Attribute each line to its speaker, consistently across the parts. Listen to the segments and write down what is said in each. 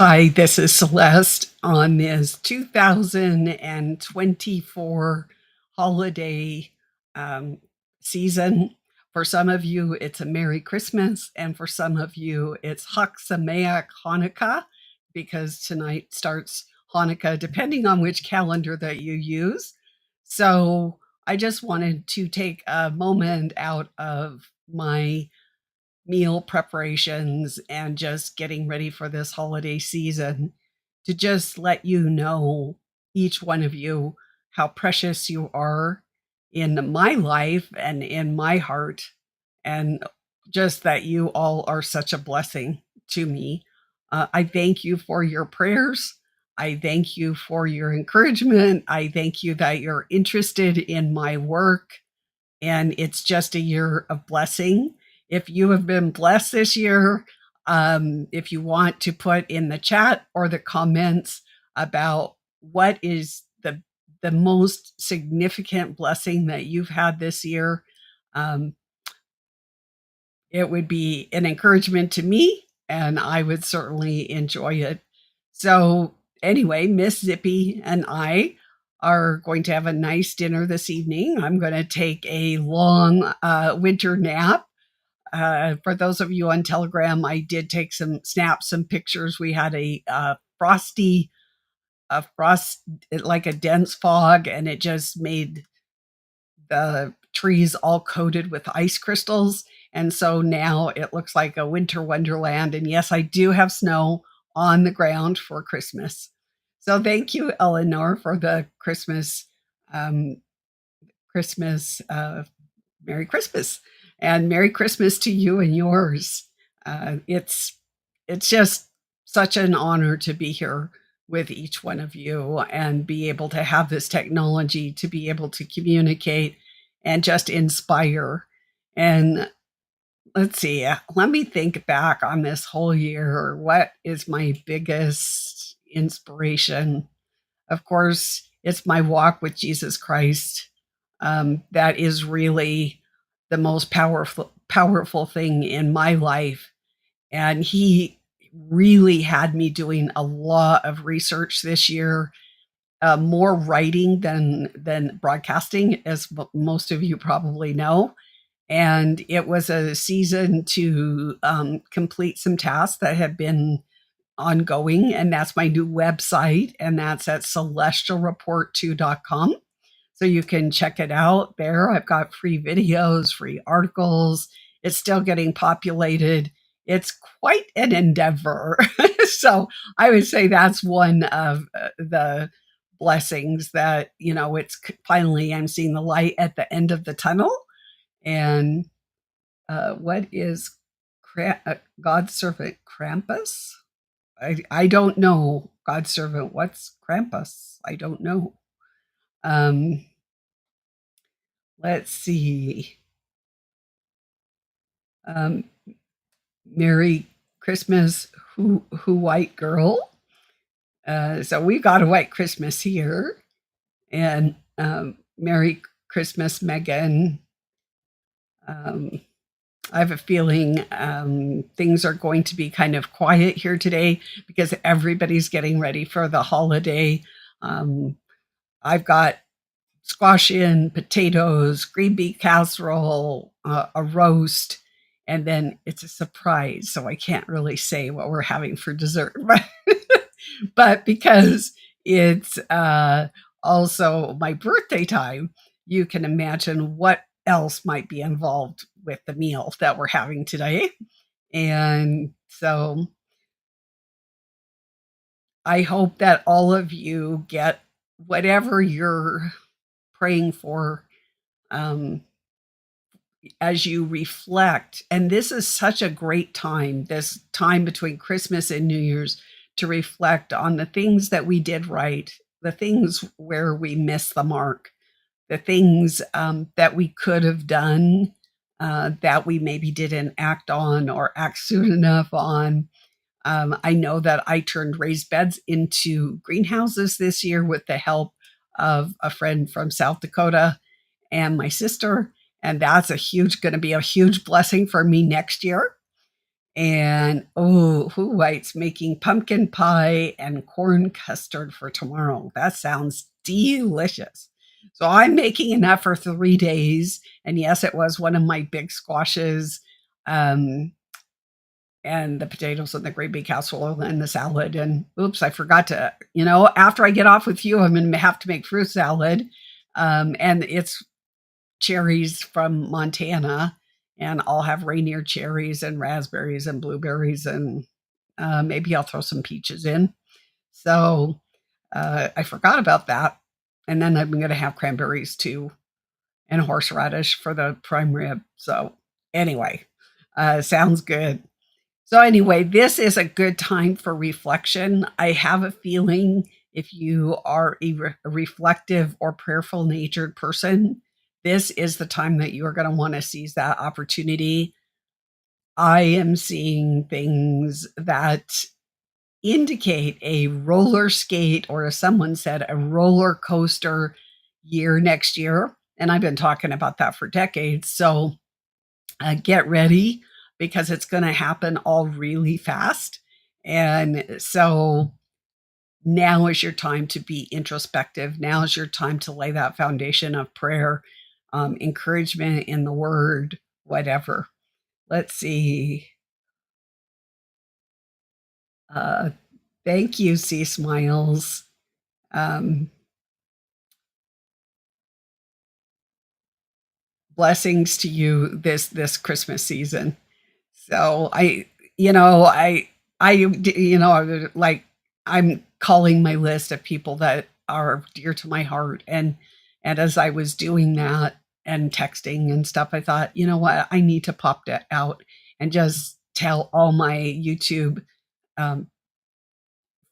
Speaker 1: Hi, this is Celeste on this 2024 holiday um, season. For some of you, it's a Merry Christmas, and for some of you, it's Chag Sameach Hanukkah, because tonight starts Hanukkah, depending on which calendar that you use. So I just wanted to take a moment out of my meal preparations and just getting ready for this holiday season to just let you know, each one of you, how precious you are in my life and in my heart, and just that you all are such a blessing to me. I thank you for your prayers. I thank you for your encouragement. I thank you that you're interested in my work, and it's just a year of blessing. If you have been blessed this year, if you want to put in the chat or the comments about what is the most significant blessing that you've had this year, um, it would be an encouragement to me, and I would certainly enjoy it. So, anyway, Miss Zippy and I are going to have a nice dinner this evening. I'm going to take a long winter nap. For those of you on Telegram, I did take some snaps, some pictures. We had a frost, like a dense fog, and it just made the trees all coated with ice crystals. And so now it looks like a winter wonderland. And yes, I do have snow on the ground for Christmas. So thank you, Eleanor, for the um, Christmas, Merry Christmas, and Merry Christmas to you and yours. It's just such an honor to be here with each one of you and be able to have this technology to be able to communicate and just inspire. And let's see, let me think back on this whole year. What is my biggest inspiration? Of course, it's my walk with Jesus Christ. That is really the most powerful thing in my life. And he really had me doing a lot of research this year, more writing than broadcasting, as most of you probably know. And it was a season to complete some tasks that had been ongoing, and that's my new website, and that's at celestialreport2.com. So you can check it out there. I've got free videos, free articles. It's still getting populated. It's quite an endeavor. So I would say that's one of the blessings that, it's finally, I'm seeing the light at the end of the tunnel. And what is God's servant Krampus? I don't know. God's servant, what's Krampus? I don't know. Um, let's see. Um, Merry Christmas, who white girl. So we've got a white Christmas here, and Merry Christmas, Megan. Um, I have a feeling things are going to be kind of quiet here today because everybody's getting ready for the holiday. I've got squash in, potatoes, green bean casserole, a roast, and then it's a surprise. So I can't really say what we're having for dessert. But because it's also my birthday time, you can imagine what else might be involved with the meal that we're having today. And so I hope that all of you get whatever you're praying for, um, as you reflect. And this is such a great time, this time between Christmas and New Year's, to reflect on the things that we did right, the things where we missed the mark, the things that we could have done, that we maybe didn't act on or act soon enough on. I know that I turned raised beds into greenhouses this year with the help of a friend from South Dakota and my sister. And that's going to be a huge blessing for me next year. And oh, who writes making pumpkin pie and corn custard for tomorrow? That sounds delicious. So I'm making enough for 3 days. And yes, it was one of my big squashes. Um, and the potatoes and the great big casserole and the salad. And oops, I forgot to, after I get off with you, I'm going to have to make fruit salad. And it's cherries from Montana. And I'll have reindeer cherries and raspberries and blueberries. And maybe I'll throw some peaches in. So I forgot about that. And then I'm going to have cranberries too and horseradish for the prime rib. So anyway, sounds good. So, anyway, this is a good time for reflection. I have a feeling if you are a reflective or prayerful natured person, this is the time that you are going to want to seize that opportunity. I am seeing things that indicate a roller skate, or as someone said, a roller coaster year next year. And I've been talking about that for decades. So, get ready because it's going to happen all really fast. And so now is your time to be introspective. Now is your time to lay that foundation of prayer, encouragement in the word, whatever. Let's see. Uh, Thank you, C Smiles. Um, Blessings to you this Christmas season. So I would like, I'm calling my list of people that are dear to my heart. And as I was doing that and texting and stuff, I thought, you know what, I need to pop that out and just tell all my YouTube um,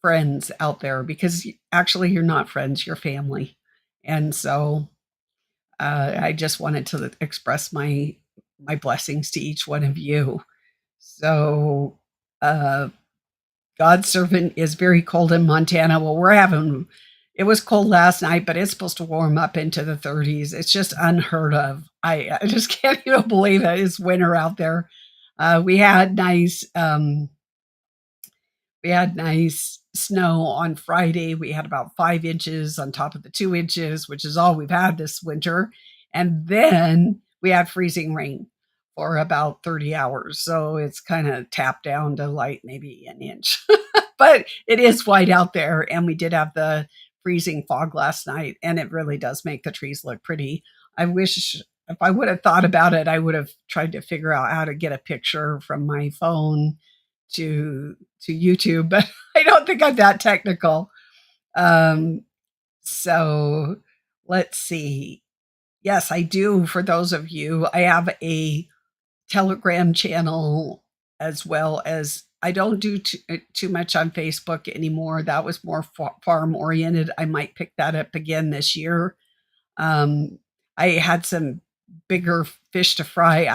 Speaker 1: friends out there, because actually you're not friends, you're family. And so I just wanted to express my blessings to each one of you. So, uh, God's servant is very cold in Montana. Well, it was cold last night, but it's supposed to warm up into the 30s. It's just unheard of. I just can't even believe it. It's winter out there. We had nice snow on Friday. We had about 5 inches on top of the 2 inches, which is all we've had this winter. And then we had freezing rain for about 30 hours. So it's kind of tapped down to like maybe an inch. But it is white out there. And we did have the freezing fog last night. And it really does make the trees look pretty. I wish if I would have thought about it, I would have tried to figure out how to get a picture from my phone to YouTube, but I don't think I'm that technical. Um, so let's see. Yes, I do. For those of you, I have a Telegram channel, as well as I don't do too much on Facebook anymore. That was more farm oriented. I might pick that up again this year. Um, I had some bigger fish to fry.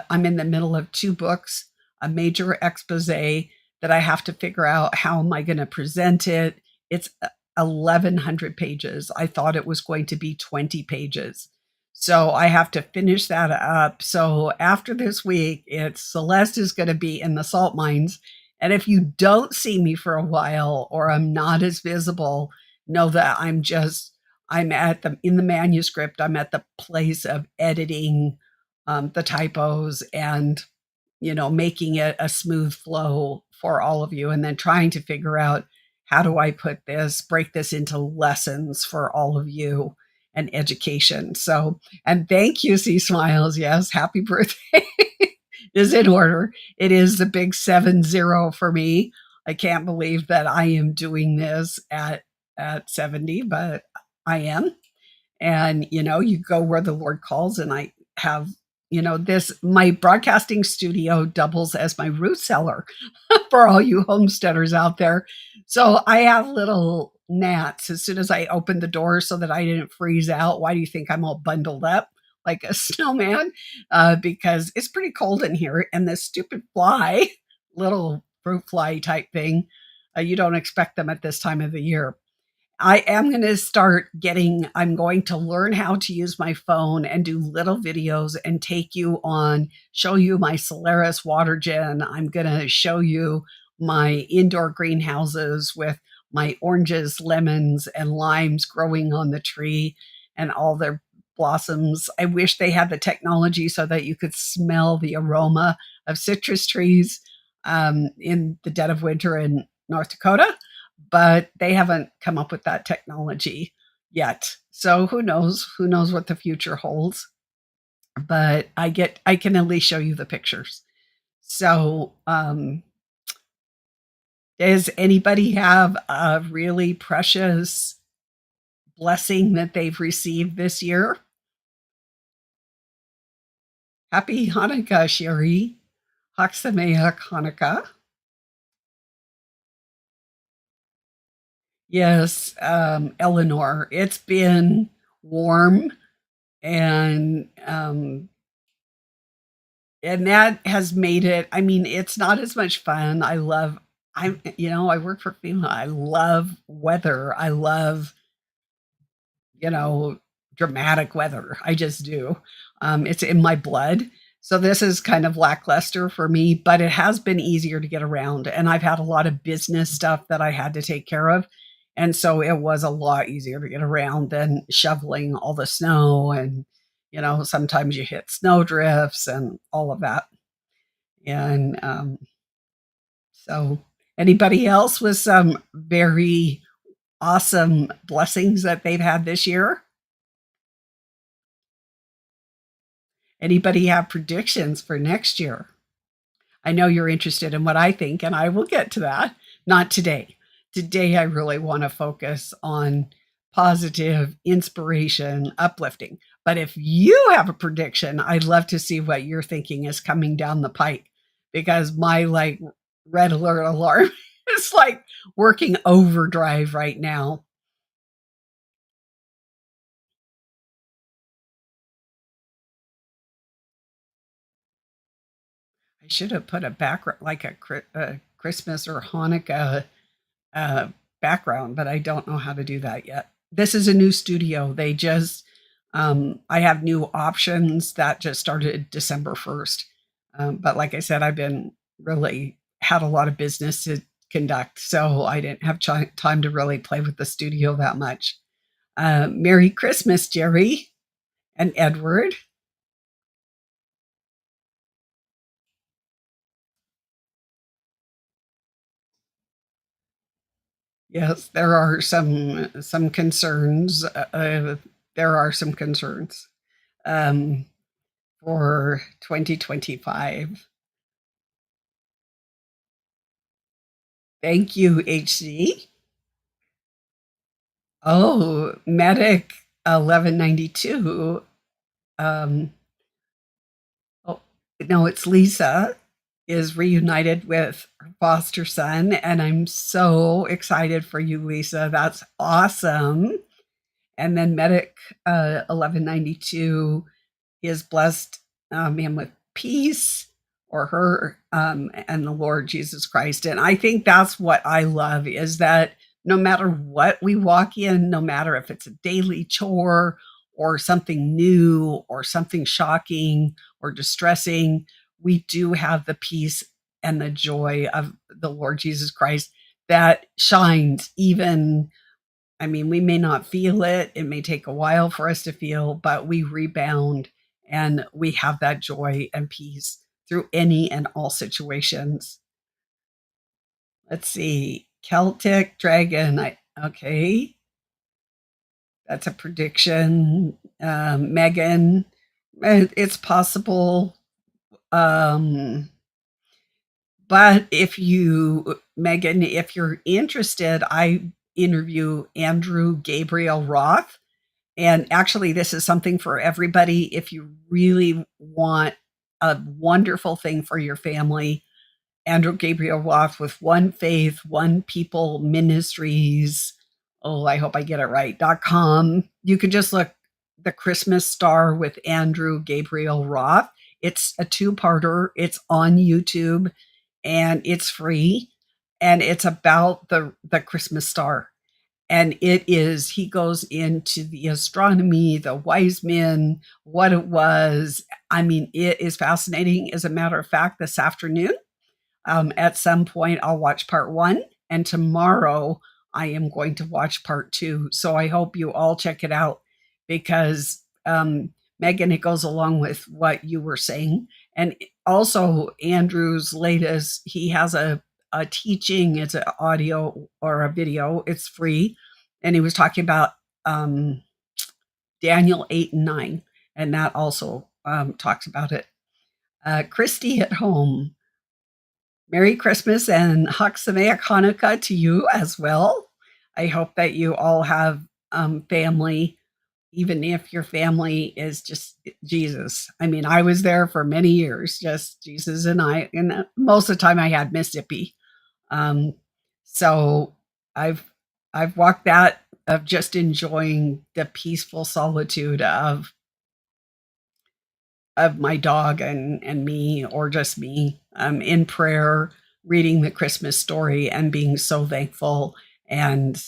Speaker 1: I'm in the middle of 2 books, a major expose that I have to figure out how am I going to present it. It's 1,100 pages. I thought it was going to be 20 pages. So I have to finish that up. So after this week, it's Celeste is going to be in the salt mines. And if you don't see me for a while, or I'm not as visible, know that I'm in the manuscript. I'm at the place of editing the typos and, making it a smooth flow for all of you, and then trying to figure out how do I break this into lessons for all of you and education. So, and thank you, C Smiles. Yes, happy birthday is in order. It is the big 7-0 for me. I can't believe that I am doing this at 70, but I am. And you go where the Lord calls. And I have, this my broadcasting studio doubles as my root cellar for all you homesteaders out there. So I have little gnats as soon as I open the door so that I didn't freeze out. Why do you think I'm all bundled up like a snowman? Because it's pretty cold in here, and this stupid fly, little fruit fly type thing, you don't expect them at this time of the year. I am gonna start getting I'm going to learn how to use my phone and do little videos and take you on show you my Solaris water gen. I'm gonna show you my indoor greenhouses with my oranges, lemons, and limes growing on the tree and all their blossoms. I wish they had the technology so that you could smell the aroma of citrus trees, in the dead of winter in North Dakota, but they haven't come up with that technology yet. So who knows? Who knows what the future holds? But I can at least show you the pictures. So, does anybody have a really precious blessing that they've received this year? Happy Hanukkah, Sherry. Chag Sameach Hanukkah. Yes, Eleanor. It's been warm and that has made it I mean, it's not as much fun. I work for FEMA. I love weather. I love, you know, dramatic weather. I just do. It's in my blood. So this is kind of lackluster for me, but it has been easier to get around. And I've had a lot of business stuff that I had to take care of. And so it was a lot easier to get around than shoveling all the snow. And, sometimes you hit snow drifts and all of that. And so, anybody else with some very awesome blessings that they've had this year? Anybody have predictions for next year? I know you're interested in what I think, and I will get to that. Not today. Today, I really want to focus on positive inspiration, uplifting. But if you have a prediction, I'd love to see what you're thinking is coming down the pike because my red alert alarm is like working overdrive right now. I should have put a background like a Christmas or Hanukkah uh, background, but I don't know how to do that yet. This is a new studio. I have new options that just started December 1st. But like I said, I've been really had a lot of business to conduct, so I didn't have time to really play with the studio that much. Merry Christmas, Jerry and Edward. Yes, there are some concerns. There are some concerns um, for 2025. Thank you, HC. Oh, Medic 1192. Um, oh, no, it's Lisa is reunited with her foster son, and I'm so excited for you, Lisa. That's awesome. And then Medic 1192 is blessed him with peace or her and the Lord Jesus Christ. And I think that's what I love is that no matter what we walk in, no matter if it's a daily chore or something new or something shocking or distressing, we do have the peace and the joy of the Lord Jesus Christ that shines even I mean, we may not feel it. It may take a while for us to feel, but we rebound and we have that joy and peace through any and all situations. Let's see. Celtic dragon. Okay. That's a prediction. Megan. It's possible. Um, but Megan, if you're interested, I interview Andrew Gabriel Roth. And actually, this is something for everybody. If you really want a wonderful thing for your family, Andrew Gabriel Roth with One Faith, One People Ministries. Oh, I hope I get it right. .com. You can just look the Christmas Star with Andrew Gabriel Roth. It's a two-parter. It's on YouTube and it's free. And it's about the Christmas star And he goes into the astronomy, the wise men, what it was. I mean, it is fascinating. As a matter of fact, this afternoon, at some point, I'll watch part one, and tomorrow I am going to watch part two. So I hope you all check it out because, Megan, it goes along with what you were saying. And also, Andrew's latest, he has a teaching, it's an audio or a video, it's free. And he was talking about um, Daniel 8 and 9, and that also talks about it. Christy at home, Merry Christmas and Chag Sameach Hanukkah to you as well. I hope that you all have family, even if your family is just Jesus. I mean, I was there for many years, just Jesus and I, and most of the time I had Mississippi. Um, so I've I've walked that of just enjoying the peaceful solitude of my dog and me, or just me, in prayer, reading the Christmas story, and being so thankful and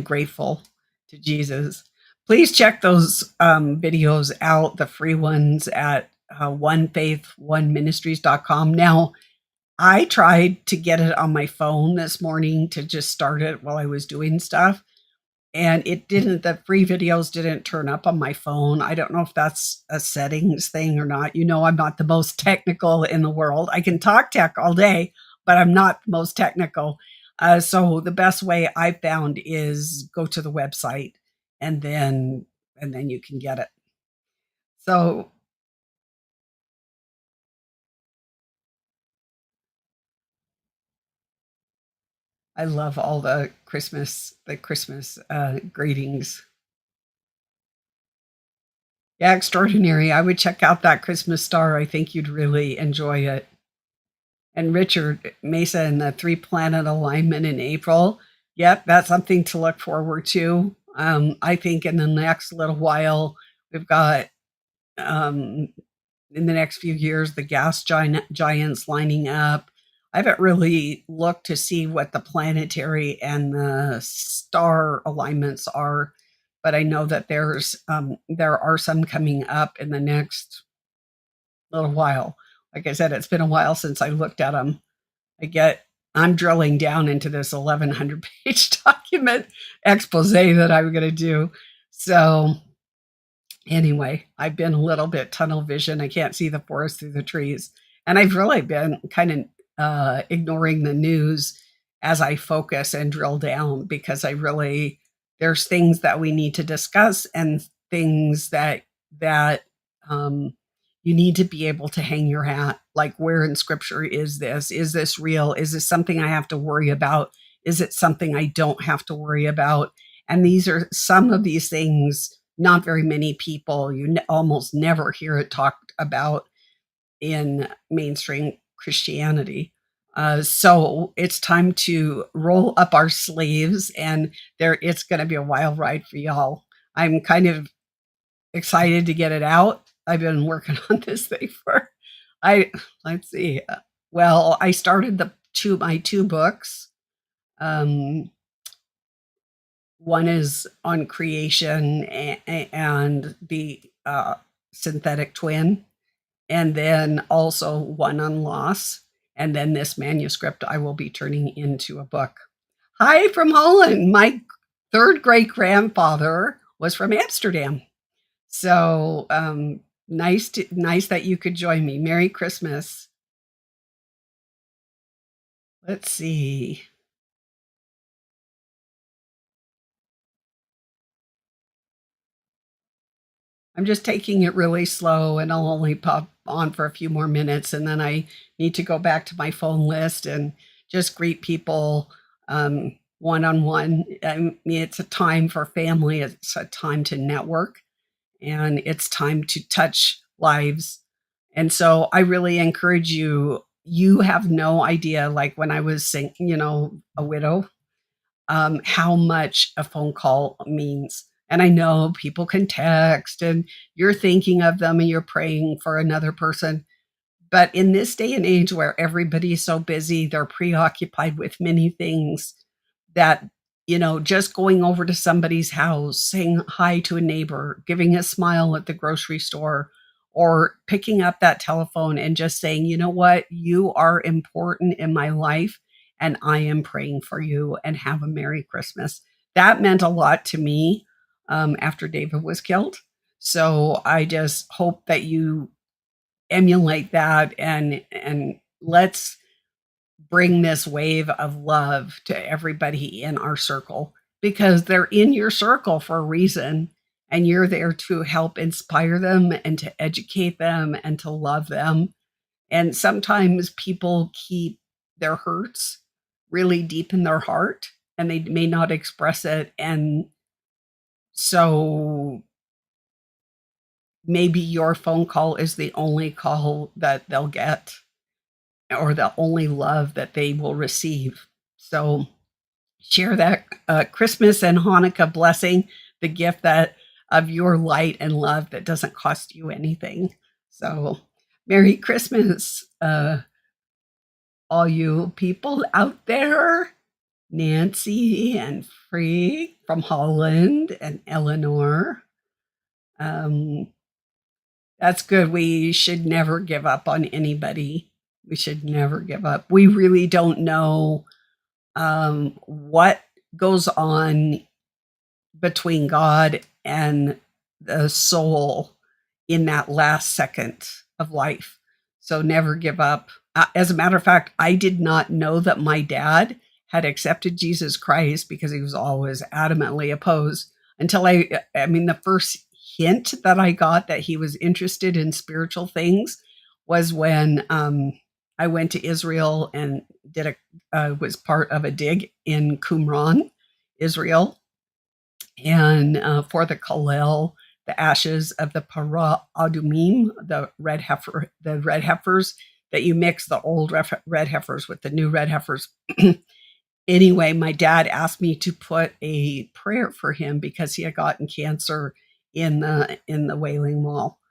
Speaker 1: grateful to Jesus. Please check those videos out, the free ones at onefaith1ministries.com. Now, I tried to get it on my phone this morning to just start it while I was doing stuff, and it didn't, the free videos didn't turn up on my phone. I don't know if that's a settings thing or not. You know, I'm not the most technical in the world. I can talk tech all day, but I'm not the most technical. So the best way I found is go to the website, and then you can get it. So I love all the Christmas greetings. Yeah, extraordinary. I would check out that Christmas star. I think you'd really enjoy it. And Richard Mesa and the three planet alignment in April. Yep, that's something to look forward to. I think in the next little while, we've got um, in the next few years the giants lining up. I haven't really looked to see what the planetary and the star alignments are, but I know that there are some coming up in the next little while. Like I said, it's been a while since I looked at them. I'm drilling down into this 1,100 page document expose that I'm going to do. So, anyway, I've been a little bit tunnel vision. I can't see the forest through the trees. And I've really been kind of ignoring the news as I focus and drill down, because there's things that we need to discuss, and things that um, you need to be able to hang your hat. Like, where in scripture is this? Is this real? Is this something I have to worry about? Is it something I don't have to worry about? And these are some of these things. Not very many people, almost never hear it talked about in mainstream Christianity. So it's time to roll up our sleeves, and it's going to be a wild ride for y'all. I'm kind of excited to get it out. I've been working on this thing for, I let's see. Well, I started my two books. Um, One is on creation and the synthetic twin, and then also one on loss. And then this manuscript I will be turning into a book. Hi from Holland. My third great grandfather was from Amsterdam. So nice that you could join me. Merry Christmas. Let's see. I'm just taking it really slow, and I'll only pop on for a few more minutes, and then I need to go back to my phone list and just greet people one on one. I mean, it's a time for family, it's a time to network, and it's time to touch lives. And so I really encourage you. You have no idea, like when I was a widow, how much a phone call means. And I know people can text and you're thinking of them and you're praying for another person. But in this day and age where everybody's so busy, they're preoccupied with many things, that just going over to somebody's house, saying hi to a neighbor, giving a smile at the grocery store, or picking up that telephone and just saying, "You know what? You are important in my life, and I am praying for you, and have a Merry Christmas." That meant a lot to me after David was killed. So I just hope that you emulate that, and let's bring this wave of love to everybody in our circle, because they're in your circle for a reason, and you're there to help inspire them and to educate them and to love them. And sometimes people keep their hurts really deep in their heart and they may not express it. And so maybe your phone call is the only call that they'll get, or the only love that they will receive. So share that Christmas and Hanukkah blessing, the gift that of your light and love that doesn't cost you anything. So, Merry Christmas, all you people out there. Nancy and Free from Holland and Eleanor. Um, that's good. We should never give up on anybody. We should never give up. We really don't know what goes on between God and the soul in that last second of life. So never give up. As a matter of fact, I did not know that my dad had accepted Jesus Christ, because he was always adamantly opposed, until I mean, the first hint that I got that he was interested in spiritual things was when I went to Israel and was part of a dig in Qumran, Israel, and for the Kalel, the ashes of the para adumim, the red heifers that you mix the old red heifers with the new red heifers. Anyway, my dad asked me to put a prayer for him because he had gotten cancer in the Wailing Wall,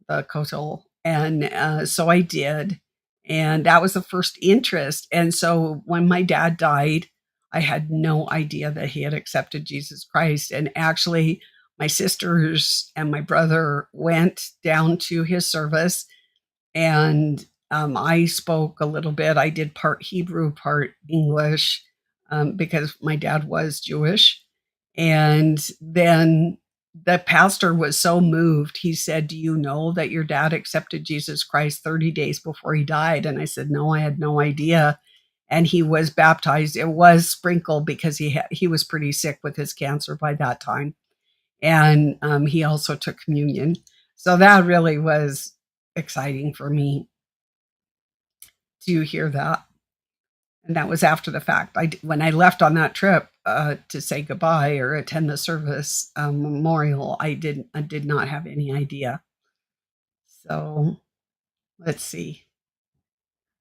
Speaker 1: the Kotel, and so I did, and that was the first interest. And so when my dad died, I had no idea that he had accepted Jesus Christ. And actually, my sisters and my brother went down to his service, and I spoke a little bit. I did part Hebrew, part English, because my dad was Jewish. And then the pastor was so moved. He said, "Do you know that your dad accepted Jesus Christ 30 days before he died?" And I said, "No, I had no idea." And he was baptized. It was sprinkled because he was pretty sick with his cancer by that time. And he also took communion. So that really was exciting for me to hear that. And that was after the fact. When I left on that trip to say goodbye or attend the service memorial, I did not have any idea. So let's see.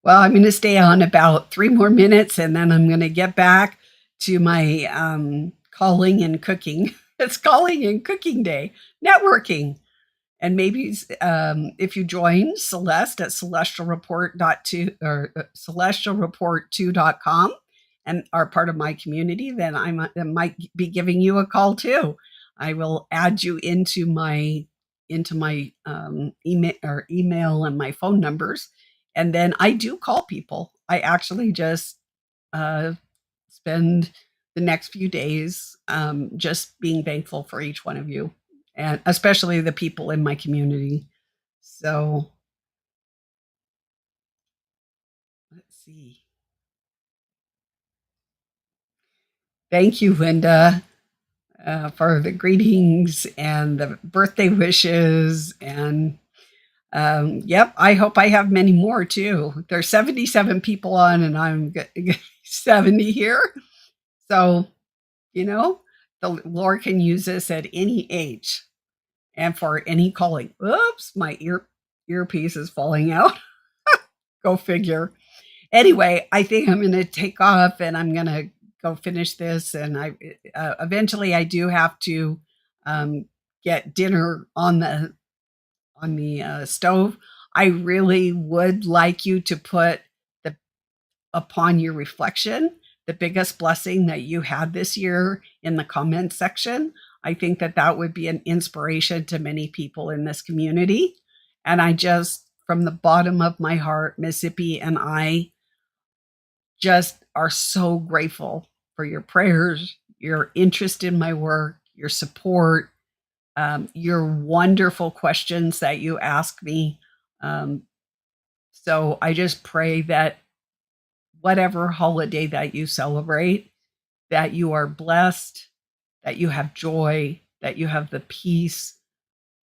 Speaker 1: Well, I'm going to stay on about 3 more minutes, and then I'm going to get back to my calling and cooking. It's calling and cooking day, networking. And maybe if you join Celeste at celestialreport2.com and are part of my community, then I might be giving you a call too. I will add you into my email and my phone numbers, and then I do call people. I actually just uh, spend the next few days just being thankful for each one of you, and especially the people in my community. So let's see. Thank you, Linda, for the greetings and the birthday wishes. And yep, I hope I have many more too. There's 77 people on, and I'm 70 here. So, you know, the Lord can use this at any age and for any calling. Oops, my earpiece is falling out. Go figure. Anyway, I think I'm going to take off and I'm going to go finish this. And I eventually I do have to um, get dinner on the stove. I really would like you to put the upon your reflection the biggest blessing that you had this year in the comments section. I think that that would be an inspiration to many people in this community. And I just, from the bottom of my heart, Miss Zippy and I just are so grateful for your prayers, your interest in my work, your support, your wonderful questions that you ask me. Um, so I just pray that whatever holiday that you celebrate, that you are blessed, that you have joy, that you have the peace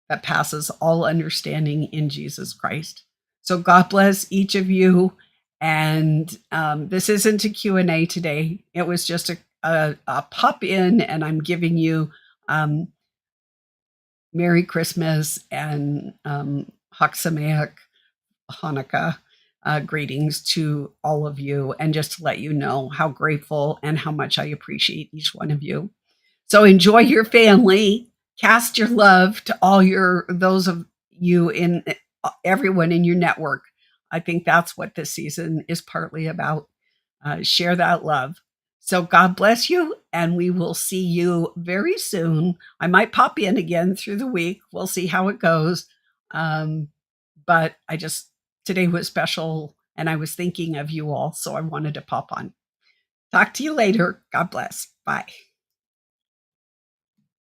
Speaker 1: that passes all understanding in Jesus Christ. So God bless each of you. And this isn't a Q&A today. It was just a pop in, and I'm giving you um, Merry Christmas and Chag Sameach Hanukkah greetings to all of you, and just to let you know how grateful and how much I appreciate each one of you. So enjoy your family, cast your love to all your those of you in everyone in your network. I think that's what this season is partly about. Share that love. So God bless you, and we will see you very soon. I might pop in again through the week. We'll see how it goes. Um, but I just today was special, and I was thinking of you all, so I wanted to pop on. Talk to you later. God bless. Bye.